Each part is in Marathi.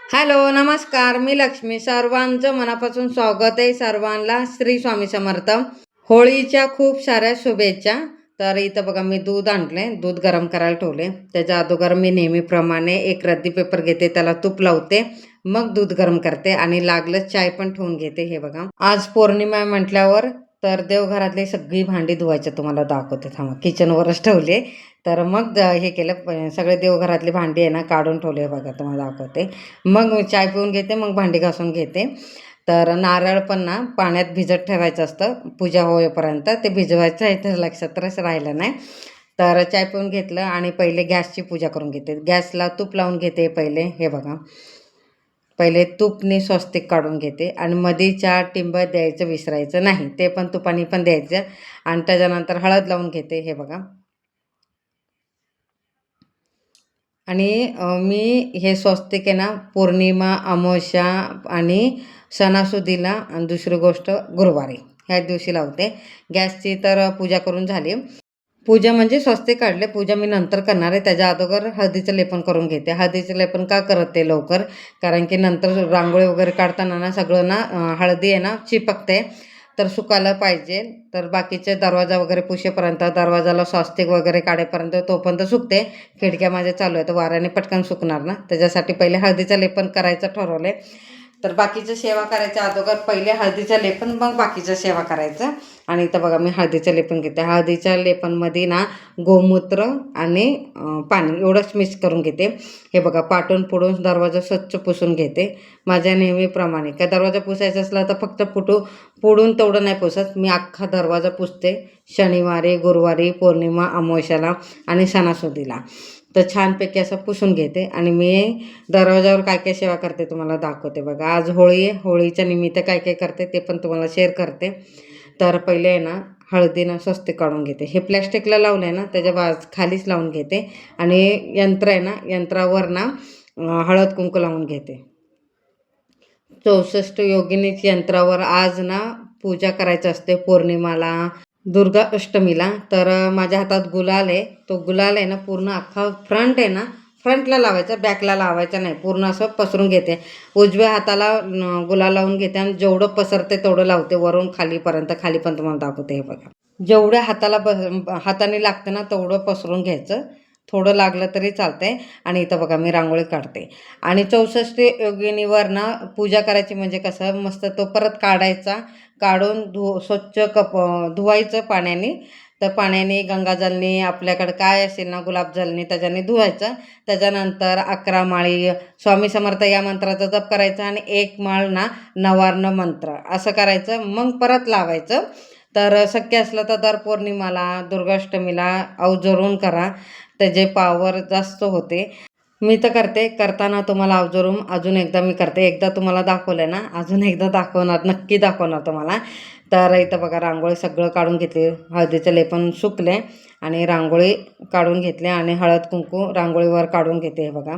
हॅलो, नमस्कार. मी लक्ष्मी. सर्वांचं मनापासून स्वागत आहे. सर्वांना श्री स्वामी समर्थ. होळीच्या खूप साऱ्या शुभेच्छा. तर इथं बघा मी दूध आणले, दूध गरम करायला ठेवले. त्याच्या अगोदर मी नेहमीप्रमाणे एक रद्दी पेपर घेते, त्याला तूप लावते, मग दूध गरम करते आणि लागलं चाय पण ठेवून घेते. हे बघा, आज पौर्णिमा म्हटल्यावर तर देवघरातली सगळी भांडी धुवायचं तुम्हाला दाखवते. थांबा, किचनवरच ठेवले. तर मग हे केलं, सगळे देवघरातली भांडी आहे ना काढून ठेवले. बघा तुम्हाला दाखवते. मग मी चाय पिऊन घेते, मग भांडी घासून घेते. तर नारळ पण ना पाण्यात भिजत ठेवायचं असतं पूजा होईपर्यंत. ते भिजवायचं आहे तर लक्षातच राहिलं नाही. तर चाय पिऊन घेतलं आणि पहिले गॅसची पूजा करून घेते. गॅसला तूप लावून घेते पहिले. हे बघा, पहिले तूपने स्वस्तिक काढून घेते आणि मध्ये 4 टिंब द्यायचं विसरायचं नाही, ते पण तुपाने पण द्यायचं. आणि त्याच्यानंतर हळद लावून घेते. हे बघा, आणि मी हे स्वस्तिक आहे ना पौर्णिमा, अमावस्या आणि सणासुदीला आणि दुसरी गोष्ट गुरुवारी ह्या दिवशी लावते. गॅसची तर पूजा करून झाली. पूजा म्हणजे स्वस्तिक काढले, पूजा मी नंतर करणार आहे. त्याच्या अगोदर हळदीचं लेपन करून घेते. हळदीचं लेपन का करत ते लवकर, कारण की नंतर रांगोळी वगैरे काढताना ना सगळं ना हळदी आहे ना चिपकते, तर सुकायला पाहिजे. तर बाकीचे दरवाजा वगैरे पुशेपर्यंत, दरवाजाला स्वस्तिक वगैरे काढेपर्यंत तोपर्यंत सुकते. खिडक्या माझ्या चालू आहे, तर वाऱ्याने पटकन सुकणार ना, त्याच्यासाठी पहिले हळदीचं लेपन करायचं ठरवलं. तर बाकीचं सेवा करायच्या अगोदर पहिले हळदीचं लेपन, मग बाकीचं सेवा करायचं. आणि इथं बघा मी हळदीचं लेपन घेते. हळदीच्या लेपनमध्ये ना गोमूत्र आणि पाणी एवढंच मिक्स करून घेते. हे बघा, पाटून पुडून दरवाजा स्वच्छ पुसून घेते माझ्या नेहमीप्रमाणे. काय दरवाजा पुसायचा असला तर फक्त पुडून तेवढं नाही पुसत, मी अख्खा दरवाजा पुसते शनिवारी, गुरुवारी, पौर्णिमा, अमावस्याला आणि सणासुदीला. तर छानपैकी असं पुसून घेते. आणि मी दरवाजावर काय काय सेवा करते तुम्हाला दाखवते. बघा, आज होळी आहे, होळीच्या निमित्त काय काय करते ते पण तुम्हाला शेअर करते. तर पहिले आहे ना हळदीनं स्वस्तिक काढून घेते. हे प्लॅस्टिकला लावलं आहे ना त्याच्या खालीच लावून घेते. आणि यंत्र आहे ना, यंत्रावर ना हळद कुंकू लावून घेते. 64 योगिनीच्या यंत्रावर आज ना पूजा करायची असते पौर्णिमाला, दुर्गा अष्टमीला. तर माझ्या हातात गुलाल आहे. तो गुलाल आहे ना पूर्ण अख्खा फ्रंट आहे ना, फ्रंटला लावायचा, बॅकला लावायचा नाही, पूर्ण असं पसरून घेते. उजव्या हाताला गुलाल लावून घेते आणि जेवढं पसरते तेवढं लावते, वरून खालीपर्यंत. खाली पण तुम्हाला दाखवते. हे बघा, जेवढ्या हाताला हाताने लागतं ना तेवढं पसरून घ्यायचं, थोडं लागलं तरी चालतंय. आणि इथं बघा मी रांगोळी काढते. आणि 64 योगिनीवर ना पूजा करायची म्हणजे कसं, मस्त तो परत काढायचा, काढून स्वच्छ धुवायचं पाण्याने. तर पाण्याने, गंगाजलने, आपल्याकडं काय असेल ना गुलाबजलने, त्याच्याने धुवायचं. त्याच्यानंतर 11 माळी स्वामी समर्थ या मंत्राचा जप करायचा आणि 1 माळ ना नवार्ण मंत्र असं करायचं, मग परत लावायचं. तर शक्य असलं तर दर पौर्णिमाला, दुर्गाष्टमीला अवजरून करा, त्याचे पॉवर जास्त होते. मी तर करते. करताना तुम्हाला अवजरून अजून एकदा मी करते. एकदा तुम्हाला दाखवलं ना, अजून एकदा दाखवणार, नक्की दाखवणार तुम्हाला. तर इथं बघा रांगोळी सगळं काढून घेतली, हळदीचं लेपन सुकले आणि रांगोळी काढून घेतले आणि हळद कुंकू रांगोळीवर काढून घेते. हे बघा,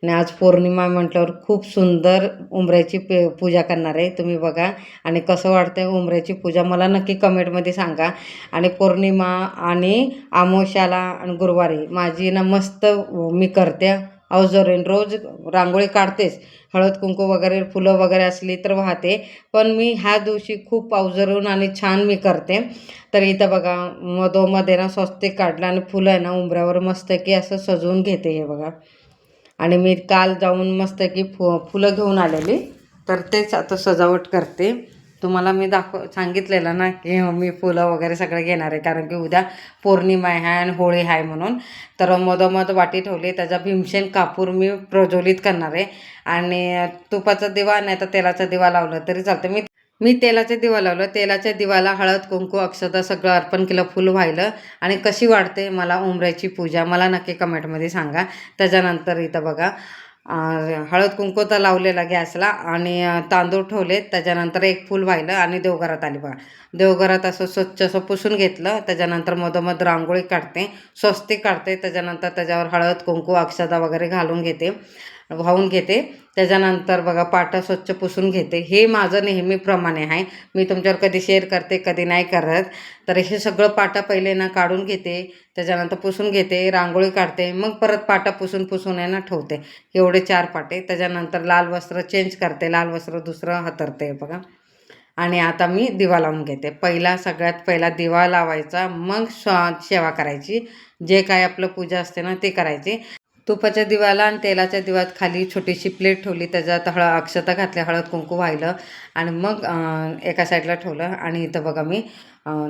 आणि आज पौर्णिमा म्हटल्यावर खूप सुंदर उंबऱ्याची पूजा करणार आहे. तुम्ही बघा आणि कसं वाटतं उंबऱ्याची पूजा मला नक्की कमेंटमध्ये सांगा. आणि पौर्णिमा आणि अमावस्याला आणि गुरुवारी माझी ना मस्त मी करते अवजरून. रोज रांगोळी काढतेच, हळद कुंकू वगैरे फुलं वगैरे असली तर वाहते, पण मी ह्या दिवशी खूप अवजरून आणि छान मी करते. तर इथं बघा मधोमध्ये ना स्वस्तिक काढलं आणि फुलं आहे ना उंबऱ्यावर मस्त की असं सजवून घेते. हे बघा, आणि मी काल जाऊन मस्त की फुलं घेऊन आलेली, तर तेच आता सजावट करते. तुम्हाला मी सांगितलेलं ना की मी फुलं वगैरे सगळं घेणार आहे, कारण की उद्या पौर्णिमा आहे आणि होळी आहे म्हणून. तर मधोमध वाटी ठेवली, त्याचा भीमसेन कापूर मी प्रज्वलित करणार आहे. आणि तुपाचा दिवा नाही तर तेलाचा दिवा लावलं तरी चालतं. मी मी तेलाचा दिवा लावलं, तेलाच्या दिवाला हळद कुंकू अक्षता सगळं अर्पण केलं, फुल वाहिलं. आणि कशी वाटते मला उंबऱ्याची पूजा मला नक्की कमेंटमध्ये सांगा. त्याच्यानंतर इथं बघा हळद कुंकू तर लावलेला गॅसला आणि तांदूळ ठेवले. त्याच्यानंतर एक फूल वाहिलं आणि देवघरात आली. बघा, देवघरात असं स्वच्छ असं पुसून घेतलं. त्याच्यानंतर मधोमध रांगोळी काढते, स्वस्तिक काढते. त्याच्यानंतर त्याच्यावर हळद कुंकू अक्षता वगैरे घालून घेते. वाहून घेते. त्याच्यानंतर बघा पाटा स्वच्छ पुसून घेते. हे माझं नेहमीप्रमाणे आहे. मी तुमच्यावर कधी शेअर करते कधी नाही करत. तर हे सगळं पाटा पहिले ना काढून घेते, त्याच्यानंतर पुसून घेते, रांगोळी काढते, मग परत पाटा पुसून आहे ना ठेवते. एवढे 4 पाटे. त्याच्यानंतर लाल वस्त्र चेंज करते, लाल वस्त्र दुसरं हातरते बघा. आणि आता मी दिवा लावून घेते. सगळ्यात पहिला दिवा लावायचा, मग सेवा करायची. जे काय आपलं पूजा असते ना ते करायची. तुपाच्या दिव्याला आणि तेलाच्या दिव्यात खाली छोटीशी प्लेट ठेवली, त्याच्यात अक्षता घातल्या, हळद कुंकू वाहिलं आणि मग एका साईडला ठेवलं. आणि इथं बघा मी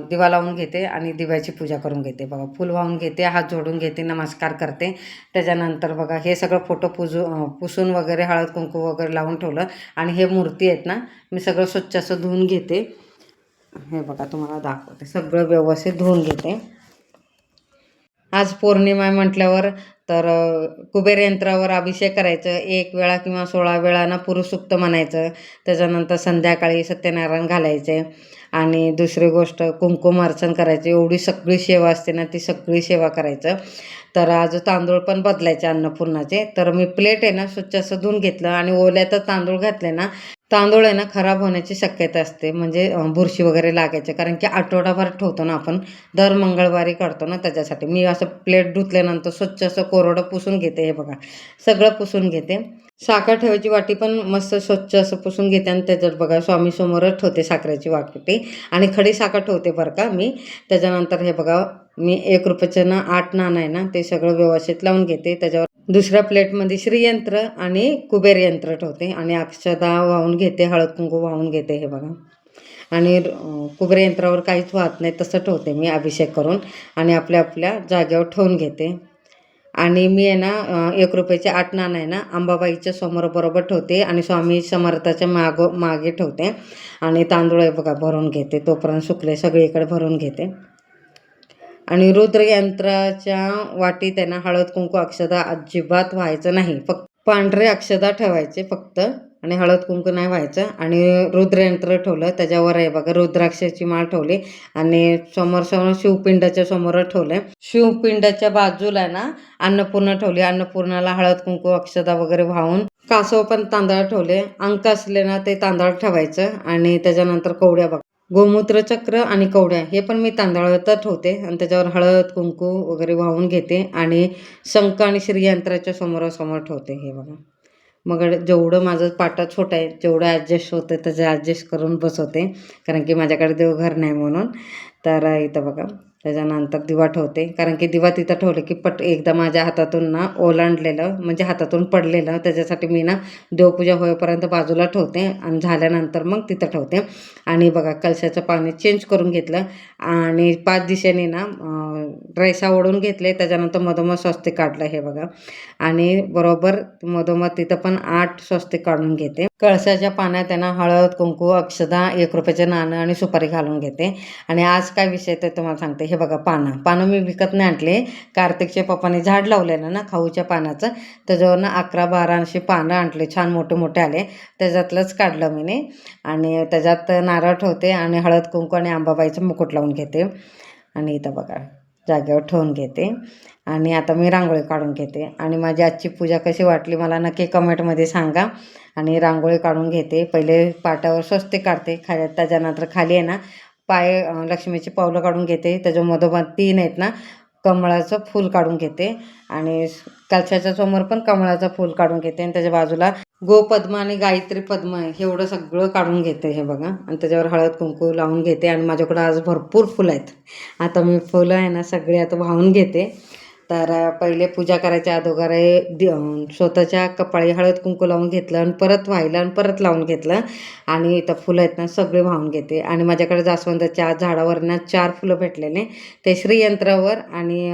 दिवा लावून घेते आणि दिव्याची पूजा करून घेते बघा. फूल वाहून घेते, हात जोडून घेते, नमस्कार करते. त्याच्यानंतर बघा हे सगळं फोटो पुसून वगैरे हळद कुंकू वगैरे लावून ठेवलं. आणि हे मूर्ती आहेत ना, मी सगळं स्वच्छ असं धुवून घेते. हे बघा तुम्हाला दाखवते, सगळं व्यवस्थित धुवून घेते. आज पौर्णिमा म्हटल्यावर तर कुबेर यंत्रावर अभिषेक करायचं. 1 वेळा किंवा 16 वेळा ना पुरुषसूक्त म्हणायचं. त्याच्यानंतर संध्याकाळी सत्यनारायण घालायचे. आणि दुसरी गोष्ट कुंकुमार्चन करायचे. एवढी सगळी सेवा असते ना, ती सगळी सेवा करायचं. तर आज तांदूळ पण बदलायचे अन्नपूर्णाचे. तर मी प्लेट आहे ना स्वच्छ असं धुवून घेतलं आणि ओल्यातच तांदूळ घातले ना, तांदूळ आहे ना खराब होण्याची शक्यता असते, म्हणजे बुरशी वगैरे लागायचे. कारण की आठवडाभर ठेवतो ना आपण, दर मंगळवारी काढतो ना, त्याच्यासाठी मी असं प्लेट धुतल्यानंतर स्वच्छ असं कोरडं पुसून घेते. हे बघा सगळं पुसून घेते. साखर ठेवायची वाटी पण मस्त स्वच्छ असं पुसून घेते आणि त्याच्यात बघा स्वामी समोरच ठेवते साखरेची वाटी. आणि खडी साखर ठेवते बरं का मी. त्याच्यानंतर हे बघा मी 1 रुपयाचं ना 8 नाणं आहे ना, ते सगळं व्यवस्थित लावून घेते. त्याच्यावर दुसऱ्या प्लेटमध्ये श्रीयंत्र आणि कुबेर यंत्र ठेवते आणि अक्षता वाहून घेते, हळद कुंकू वाहून घेते. हे बघा. आणि कुबेर यंत्रावर काहीच वाहत नाही, तसं ठेवते मी अभिषेक करून. आणि आपल्या जागेवर ठेवून घेते. आणि मी आहे ना 1 रुपयाचे 8 नाणं आहे ना अंबाबाईच्या समोर बरोबर ठेवते आणि स्वामी समर्थाच्या मागे ठेवते. आणि तांदूळ आहे बघा भरून घेते, तोपर्यंत सुकले सगळीकडे भरून घेते. आणि रुद्रयंत्राच्या वाटीत आहे ना हळद कुंकू अक्षता अजिबात व्हायचं नाही. फक्त पांढरे अक्षता ठेवायचे फक्त, आणि हळद कुंकू नाही व्हायचं. आणि रुद्रयंत्र ठेवलं, त्याच्यावर आहे बघा रुद्राक्षाची माळ ठेवली. आणि समोर शिवपिंडाच्या समोर ठेवलं. शिवपिंडाच्या बाजूला ना अन्नपूर्णा ठेवली. अन्नपूर्णाला हळद कुंकू अक्षता वगैरे वाहून कासव पण तांदळ ठेवले. अंक असले ना ते तांदळ ठेवायचं. आणि त्याच्यानंतर कवड्या बघा, गोमूत्र चक्र आणि कवड्या हे पण मी तांदळात ठेवते. आणि त्याच्यावर हळद कुंकू वगैरे वाहून घेते आणि शंख आणि श्रीयंत्राच्या समोरासमोर ठेवते. हे बघा. मग जेवढं माझं पाटा छोटा आहे, जेवढं ॲडजस्ट होतं त्याचं ॲडजस्ट करून बसवते, कारण की माझ्याकडे देवघर नाही म्हणून. तर इथं बघा त्याच्यानंतर दिवा ठेवते, कारण की दिवा तिथं ठेवलं की एकदा माझ्या हातातून ना ओलांडलेलं, म्हणजे हातातून पडलेलं, त्याच्यासाठी मी ना देवपूजा होईपर्यंत बाजूला ठेवते आणि झाल्यानंतर मग तिथं ठेवते. आणि बघा कलशाचं पाणी चेंज करून घेतलं आणि 5 दिशेने ना ड्रेसा ओढून घेतले. त्याच्यानंतर मधोमध स्वस्तिक काढलं. हे बघा. आणि बरोबर मधोमध तिथं पण 8 स्वस्तिक काढून घेते. कळसाच्या पाण्यात त्यांना हळद कुंकू अक्षता 1 रुपयाचे नाणं आणि सुपारी घालून घेते. आणि आज काय विषय ते तुम्हाला सांगते. हे बघा पानं मी विकत नाही आणले. कार्तिकच्या पप्पाने झाड लावलेलं ना खाऊच्या पानाचं, त्याच्यावरनं 11-12 अशी पानं आणले, छान मोठे मोठे आले. त्याच्यातलंच काढलं मीने. आणि त्याच्यात नारळ ठेवते आणि हळद कुंकू आणि अंबाबाईचं मुकुट लावून घेते. आणि इथं बघा जागेवर ठेवून घेते. आणि आता मी रांगोळी काढून घेते. आणि माझी आजची पूजा कशी वाटली मला नक्की कमेंटमध्ये सांगा. आणि रांगोळी काढून घेते. पहिले पाटावर स्वस्तिक काढते, त्याच्यानंतर खाली आहे ना लक्ष्मीची पावलं काढून घेते. त्याच्या मधोमध 3 आहेत ना कमळाचं फूल काढून घेते. आणि कलशाच्या समोर पण कमळाचं फूल काढून घेते. आणि त्याच्या बाजूला गोपद्म आणि गायत्री पद्म एवढं सगळं काढून घेते. हे बघा. आणि त्याच्यावर हळद कुंकू लावून घेते. आणि माझ्याकडं आज भरपूर फुलं आहेत. आता मी फुलं आहे ना सगळे आता वाहून घेते. तर पहिले पूजा करायच्या अगोदर स्वतःच्या कपाळी हळद कुंकू लावून घेतलं आणि परत वाहिलं आणि परत लावून घेतलं. आणि इथं फुलं आहेत ना सगळे वाहून घेते. आणि माझ्याकडे जास्वंदाच्या झाडावर ना 4 फुलं भेटलेले, ते श्रीयंत्रावर आणि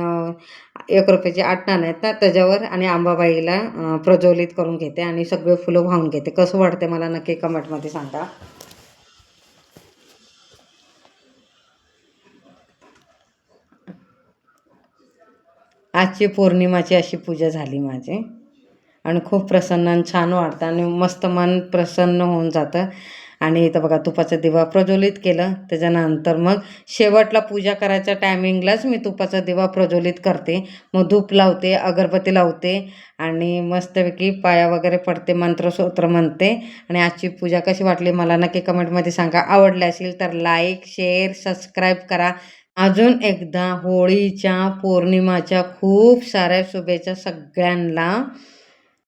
1 रुपयाचे 8 नाणं आहेत ना त्याच्यावर आणि अंबाबाईला प्रज्वलित करून घेते. आणि सगळे फुलं वाहून घेते. कसं वाटते मला नक्की कमेंटमध्ये सांगा. आजची पौर्णिमाची अशी पूजा झाली माझी. आणि खूप प्रसन्न आणि छान वाटतं आणि मस्त मन प्रसन्न होऊन जातं. आणि इथं बघा तुपाचा दिवा प्रज्वलित केलं. त्याच्यानंतर मग शेवटला पूजा करायच्या टायमिंगलाच मी तुपाचा दिवा प्रज्वलित करते. मग धूप लावते, अगरबत्ती लावते आणि मस्तपैकी पाया वगैरे पडते, मंत्रस्तोत्र म्हणते. आणि आजची पूजा कशी वाटली मला नक्की कमेंटमध्ये सांगा. आवडली असेल तर लाईक, शेअर, सबस्क्राईब करा. अजून एकदा होळीच्या पौर्णिमाच्या खूप साऱ्या शुभेच्छा सगळ्यांना.